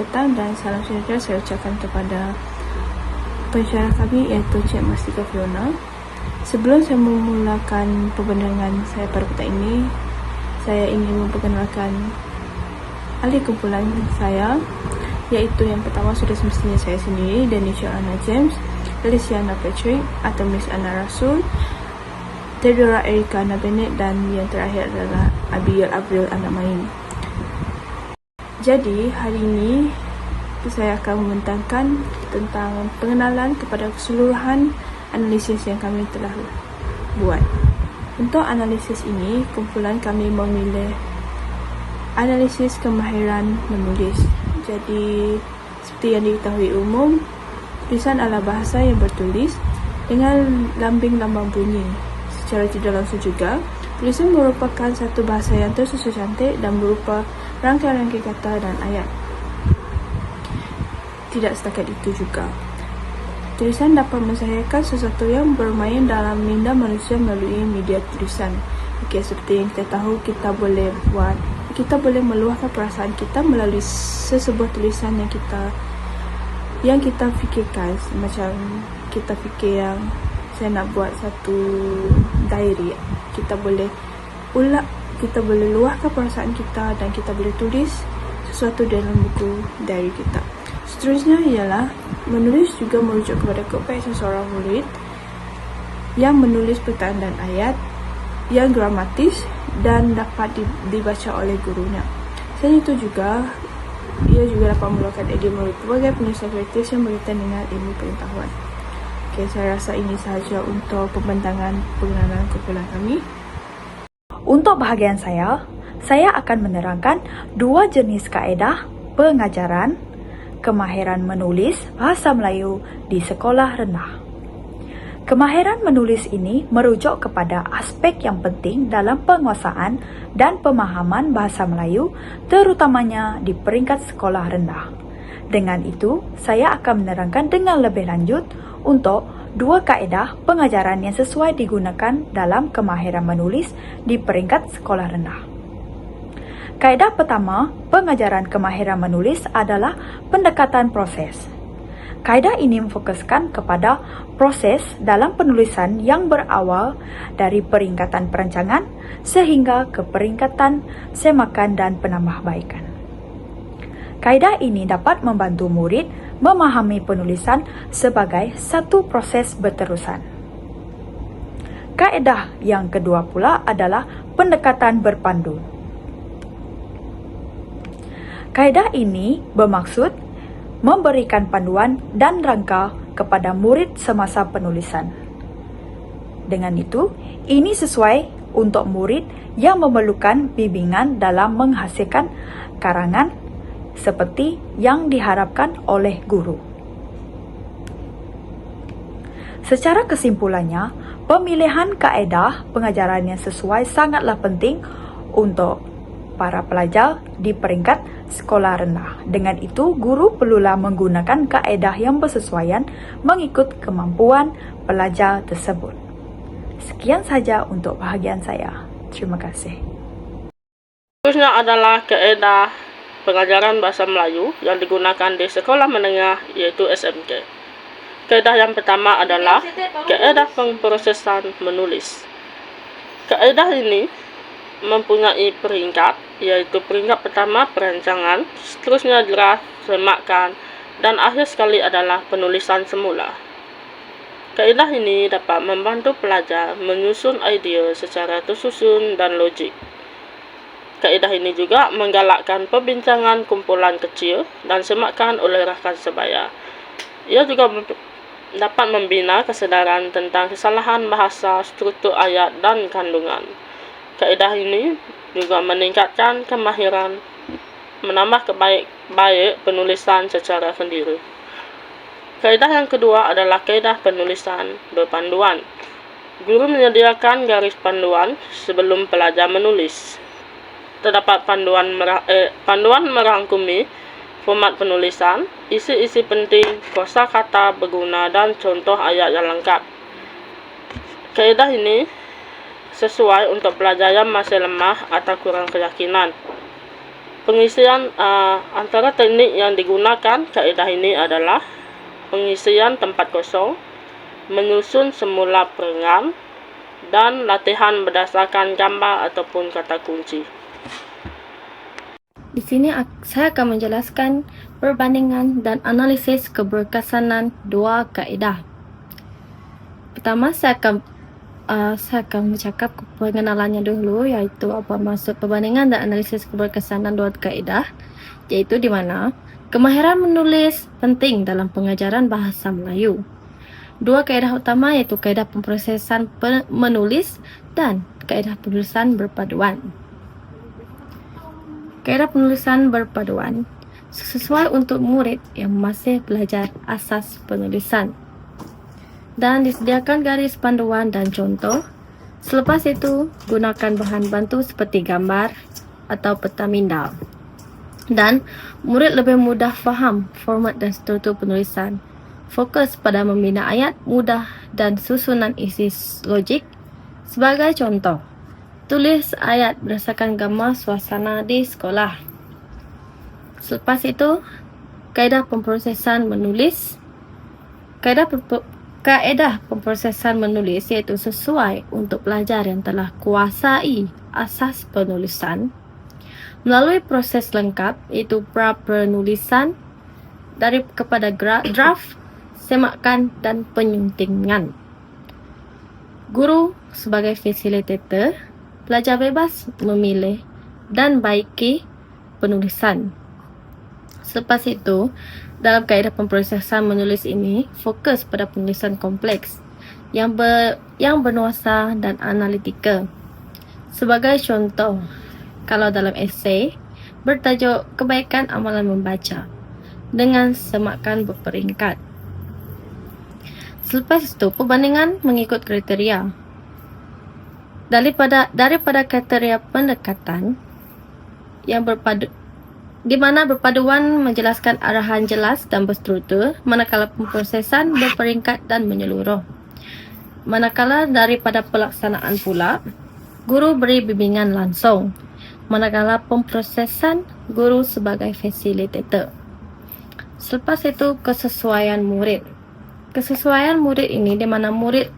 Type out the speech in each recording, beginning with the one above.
datang dan salam sejahtera saya ucapkan kepada pensyarah kami iaitu Cik Mastika Fiona. Sebelum saya memulakan pembendangan saya pada petang ini, saya ingin memperkenalkan ahli kumpulan saya, iaitu yang pertama sudah semestinya saya sendiri, Danisha Anna James, Feliciana Patrick atau Miss Anna Rasul, Theodora Erika Anna Bennett, dan yang terakhir adalah Abigail Avril Anna Main. Jadi hari ini saya akan membentangkan tentang pengenalan kepada keseluruhan analisis yang kami telah buat. Untuk analisis ini, kumpulan kami memilih analisis kemahiran menulis. Jadi seperti yang diketahui umum, tulisan adalah bahasa yang bertulis dengan lambing-lambang bunyi. Secara tidak langsung juga, tulisan merupakan satu bahasa yang tersusun cantik dan berupa rangkaian-rangkaian kata dan ayat. Tidak setakat itu juga, tulisan dapat mencahayakan sesuatu yang bermain dalam minda manusia melalui media tulisan. Seperti yang kita tahu, kita boleh meluahkan perasaan kita melalui sesebuah tulisan yang kita fikirkan. Macam kita fikir yang saya nak buat satu diary, kita boleh luahkan perasaan kita dan kita boleh tulis sesuatu dalam buku diary kita. Seterusnya ialah menulis juga merujuk kepada keupayaan seorang murid yang menulis perkataan dan ayat yang gramatis dan dapat dibaca oleh gurunya. Selain itu juga, ia juga dapat meluahkan idea melalui pelbagai penulisan kreatif yang berkaitan dengan ilmu pengetahuan. Saya rasa ini sahaja untuk pembentangan pengenalan kumpulan kami. Untuk bahagian saya akan menerangkan dua jenis kaedah pengajaran kemahiran menulis bahasa Melayu di sekolah rendah. Kemahiran menulis ini merujuk kepada aspek yang penting dalam penguasaan dan pemahaman bahasa Melayu, terutamanya di peringkat sekolah rendah. Dengan itu, saya akan menerangkan dengan lebih lanjut untuk dua kaedah pengajaran yang sesuai digunakan dalam kemahiran menulis di peringkat sekolah rendah. Kaedah pertama, pengajaran kemahiran menulis adalah pendekatan proses. Kaedah ini memfokuskan kepada proses dalam penulisan yang berawal dari peringkatan perancangan sehingga ke peringkatan semakan dan penambahbaikan. Kaedah ini dapat membantu murid memahami penulisan sebagai satu proses berterusan. Kaedah yang kedua pula adalah pendekatan berpandu. Kaedah ini bermaksud memberikan panduan dan rangka kepada murid semasa penulisan. Dengan itu, ini sesuai untuk murid yang memerlukan bimbingan dalam menghasilkan karangan seperti yang diharapkan oleh guru. Secara kesimpulannya, pemilihan kaedah pengajaran yang sesuai sangatlah penting untuk para pelajar di peringkat sekolah rendah. Dengan itu, guru perlulah menggunakan kaedah yang bersesuaian mengikut kemampuan pelajar tersebut. Sekian saja untuk bahagian saya. Terima kasih. Seterusnya adalah kaedah pengajaran bahasa Melayu yang digunakan di sekolah menengah, yaitu SMK. Kaedah yang pertama adalah kaedah pemrosesan menulis. Kaedah ini mempunyai peringkat, yaitu peringkat pertama perancangan, seterusnya draft, semakan, dan akhir sekali adalah penulisan semula. Kaedah ini dapat membantu pelajar menyusun idea secara tersusun dan logik. Kaedah ini juga menggalakkan perbincangan kumpulan kecil dan semakan oleh rakan sebaya. Ia juga dapat membina kesedaran tentang kesalahan bahasa, struktur ayat, dan kandungan. Kaedah ini juga meningkatkan kemahiran, menambah baik penulisan secara sendiri. Kaedah yang kedua adalah kaedah penulisan berpanduan. Guru menyediakan garis panduan sebelum pelajar menulis. Terdapat panduan merangkumi format penulisan, isi-isi penting, kosakata berguna, dan contoh ayat yang lengkap. Kaedah ini sesuai untuk pelajar yang masih lemah atau kurang keyakinan. Pengisian antara teknik yang digunakan kaedah ini adalah pengisian tempat kosong, menyusun semula perengan, dan latihan berdasarkan gambar ataupun kata kunci. Di sini saya akan menjelaskan perbandingan dan analisis keberkesanan dua kaedah. Pertama, saya akan bercakap pengenalannya dulu, iaitu apa maksud perbandingan dan analisis keberkesanan dua kaedah, iaitu di mana kemahiran menulis penting dalam pengajaran bahasa Melayu. Dua kaedah utama iaitu kaedah pemprosesan menulis dan kaedah penulisan berpaduan. Kaedah penulisan berpaduan sesuai untuk murid yang masih belajar asas penulisan dan disediakan garis panduan dan contoh. Selepas itu, gunakan bahan bantu seperti gambar atau peta minda. Dan murid lebih mudah faham format dan struktur penulisan. Fokus pada membina ayat mudah dan susunan isi logik. Sebagai contoh, tulis ayat berdasarkan gambar suasana di sekolah. Selepas itu, kaedah pemprosesan menulis. Kaedah pemprosesan menulis iaitu sesuai untuk pelajar yang telah kuasai asas penulisan melalui proses lengkap iaitu pra-penulisan kepada draft, semakan dan penyuntingan. Guru sebagai fasilitator, pelajar bebas memilih dan baiki penulisan. Selepas itu, dalam kaedah pemprosesan menulis ini, fokus pada penulisan kompleks yang bernuansa dan analitika. Sebagai contoh, kalau dalam esei bertajuk kebaikan amalan membaca dengan semakan berperingkat. Selepas itu, perbandingan mengikut kriteria. Daripada kriteria pendekatan yang di mana berpaduan menjelaskan arahan jelas dan berstruktur, manakala pemprosesan berperingkat dan menyeluruh. Manakala daripada pelaksanaan pula, guru beri bimbingan langsung. Manakala pemprosesan, guru sebagai fasilitator. Selepas itu, kesesuaian murid. Kesesuaian murid ini di mana murid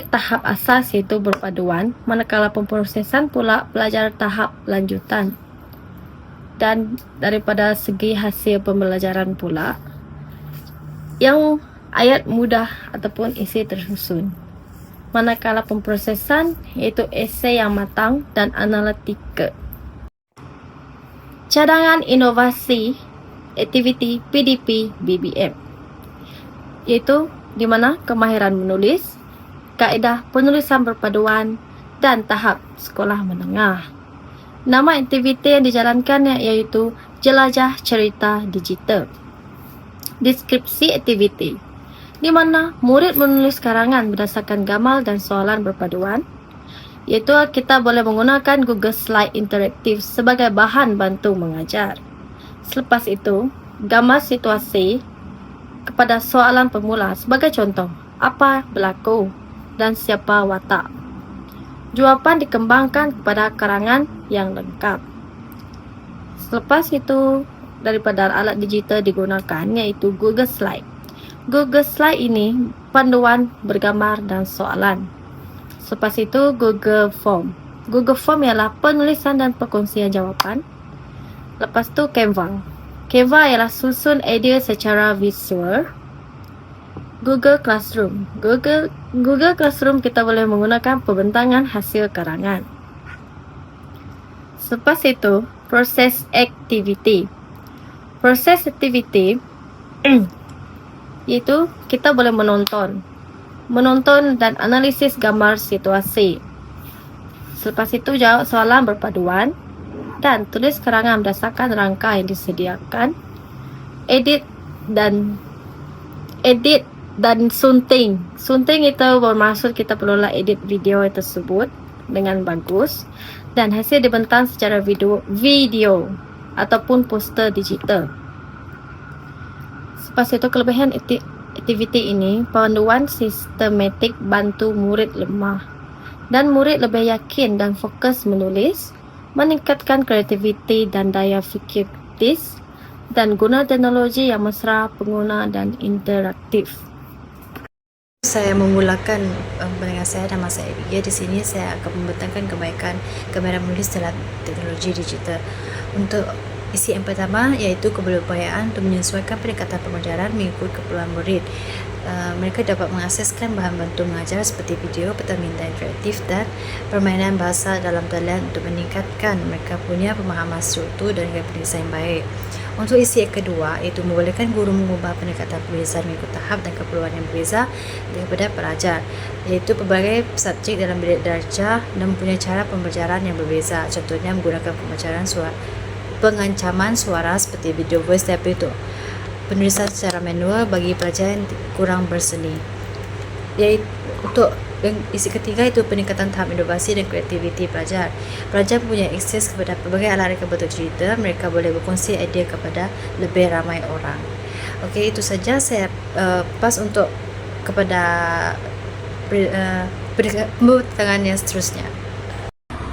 tahap asas iaitu berpaduan, manakala pemprosesan pula pelajar tahap lanjutan. Dan daripada segi hasil pembelajaran pula, yang ayat mudah ataupun isi tersusun. Manakala pemprosesan iaitu esei yang matang dan analitika. Cadangan inovasi aktiviti PDP BBM iaitu di mana kemahiran menulis, kaedah penulisan berpaduan dan tahap sekolah menengah. Nama aktiviti yang dijalankannya iaitu Jelajah Cerita Digital. Deskripsi aktiviti, di mana murid menulis karangan berdasarkan gambar dan soalan berpaduan, iaitu kita boleh menggunakan Google Slide interaktif sebagai bahan bantu mengajar. Selepas itu, gambar situasi kepada soalan pemula sebagai contoh, apa berlaku dan siapa watak. Jawapan dikembangkan kepada karangan yang lengkap. Selepas itu, daripada alat digital digunakan iaitu Google Slide. Google Slide ini panduan bergambar dan soalan. Selepas itu, Google Form. Google Form ialah penulisan dan perkongsian jawapan. Lepas tu, Canva. Canva ialah susun idea secara visual. Google Classroom. Google Classroom kita boleh menggunakan pembentangan hasil karangan. Selepas itu, proses aktiviti. Proses aktiviti iaitu kita boleh menonton dan analisis gambar situasi. Selepas itu, jawab soalan berpaduan dan tulis karangan berdasarkan rangka yang disediakan. Edit dan sunting. Sunting itu bermaksud kita perlulah edit video tersebut dengan bagus dan hasil dibentang secara video ataupun poster digital. Selepas itu, kelebihan aktiviti ini, panduan sistematik bantu murid lemah dan murid lebih yakin dan fokus menulis. meningkatkan kreativiti dan daya fikir kritis, dan guna teknologi yang mesra, pengguna dan interaktif. Saya memulakan pendengar saya, nama saya Abigail. Di sini saya akan membentangkan kebaikan kamera menulis dalam teknologi digital. Untuk isi yang pertama iaitu keberupayaan untuk menyesuaikan pendekatan pengajaran mengikut keperluan murid. Mereka dapat mengakseskan bahan bantu mengajar seperti video, peta-minta interaktif dan permainan bahasa dalam talian untuk meningkatkan mereka punya pemahaman struktur dan penulisan yang baik. Untuk isi yang kedua iaitu membolehkan guru mengubah pendekatan penulisan mengikut tahap dan keperluan yang berbeza daripada pelajar, iaitu pelbagai subjek dalam bilik darjah dan mempunyai cara pembelajaran yang berbeza. Contohnya menggunakan pengancaman suara seperti video voice therapy untuk penulisan secara manual bagi pelajar yang kurang berseni. Iaitu untuk isi ketiga itu peningkatan tahap inovasi dan kreativiti pelajar. Pelajar mempunyai akses kepada pelbagai alat reka bentuk cerita. Mereka boleh berkongsi idea kepada lebih ramai orang. Okey, itu saja saya pas untuk kepada pembentangan yang seterusnya.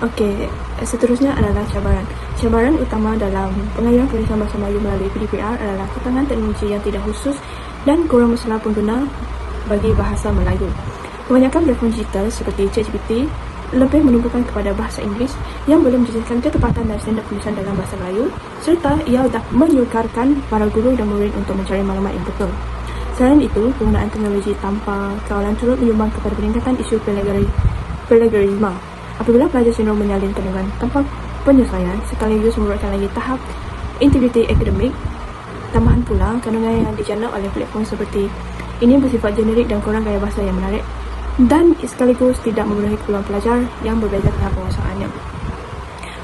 Okey, seterusnya adalah cabaran. Cabaran utama dalam pengajaran penulisan bahasa Melayu melalui PDPR adalah kekurangan teknologi yang tidak khusus dan kurang masalah pengguna bagi bahasa Melayu. Kebanyakan platform digital seperti ChatGPT lebih menumpukan kepada bahasa Inggeris yang belum menjejaskan ketepatan dan standard penulisan dalam bahasa Melayu, serta ia dapat menyukarkan para guru dan murid untuk mencari maklumat yang betul. Selain itu, penggunaan teknologi tanpa kawalan turut menyumbang kepada peningkatan isu plagiarisme. Apabila pelajar cenderung menyalin kandungan tanpa penyesuaian sekaligus membuatkan lagi tahap integriti akademik. Tambahan pula, kandungan yang dijana oleh platform seperti ini bersifat generik dan kurang gaya bahasa yang menarik dan sekaligus tidak memenuhi keperluan pelajar yang berbeza tahap penguasaannya.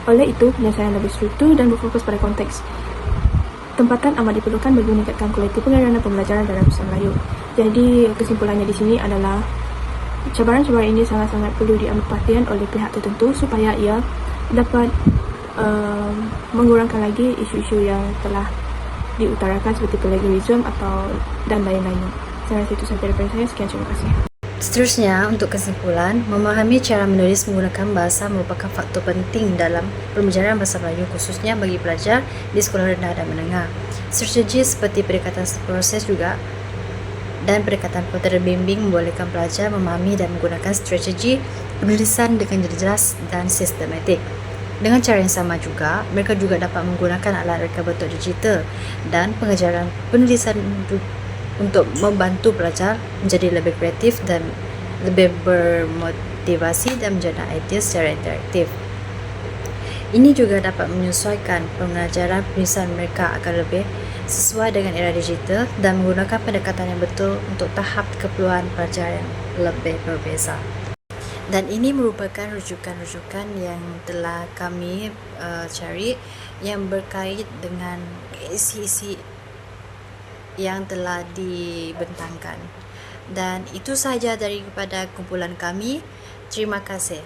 Oleh itu, penyelesaian lebih struktur dan berfokus pada konteks tempatan amat diperlukan bagi meningkatkan kualiti pengajaran dan pembelajaran dalam bahasa Melayu. Jadi, kesimpulannya di sini adalah cabaran-cabaran ini sangat-sangat perlu diambil perhatian oleh pihak tertentu supaya ia dapat mengurangkan lagi isu-isu yang telah diutarakan seperti plagiarism atau dan lain-lainnya. Saya rasa itu sahaja daripada saya. Sekian, terima kasih. Seterusnya, untuk kesimpulan, memahami cara menulis menggunakan bahasa merupakan faktor penting dalam pembelajaran bahasa Melayu khususnya bagi pelajar di sekolah rendah dan menengah. Strategi seperti pendekatan proses juga dan pendekatan terbimbing membolehkan pelajar memahami dan menggunakan strategi penulisan dengan jelas dan sistematik. Dengan cara yang sama juga, mereka juga dapat menggunakan alat reka bentuk digital dan pengajaran penulisan untuk membantu pelajar menjadi lebih kreatif dan lebih bermotivasi dan menjana idea secara interaktif. Ini juga dapat menyesuaikan pengajaran penulisan mereka agar lebih sesuai dengan era digital dan menggunakan pendekatan yang betul untuk tahap keperluan pelajar yang lebih berbeza. Dan ini merupakan rujukan-rujukan yang telah kami cari yang berkait dengan isi-isi yang telah dibentangkan. Dan itu sahaja daripada kumpulan kami. Terima kasih.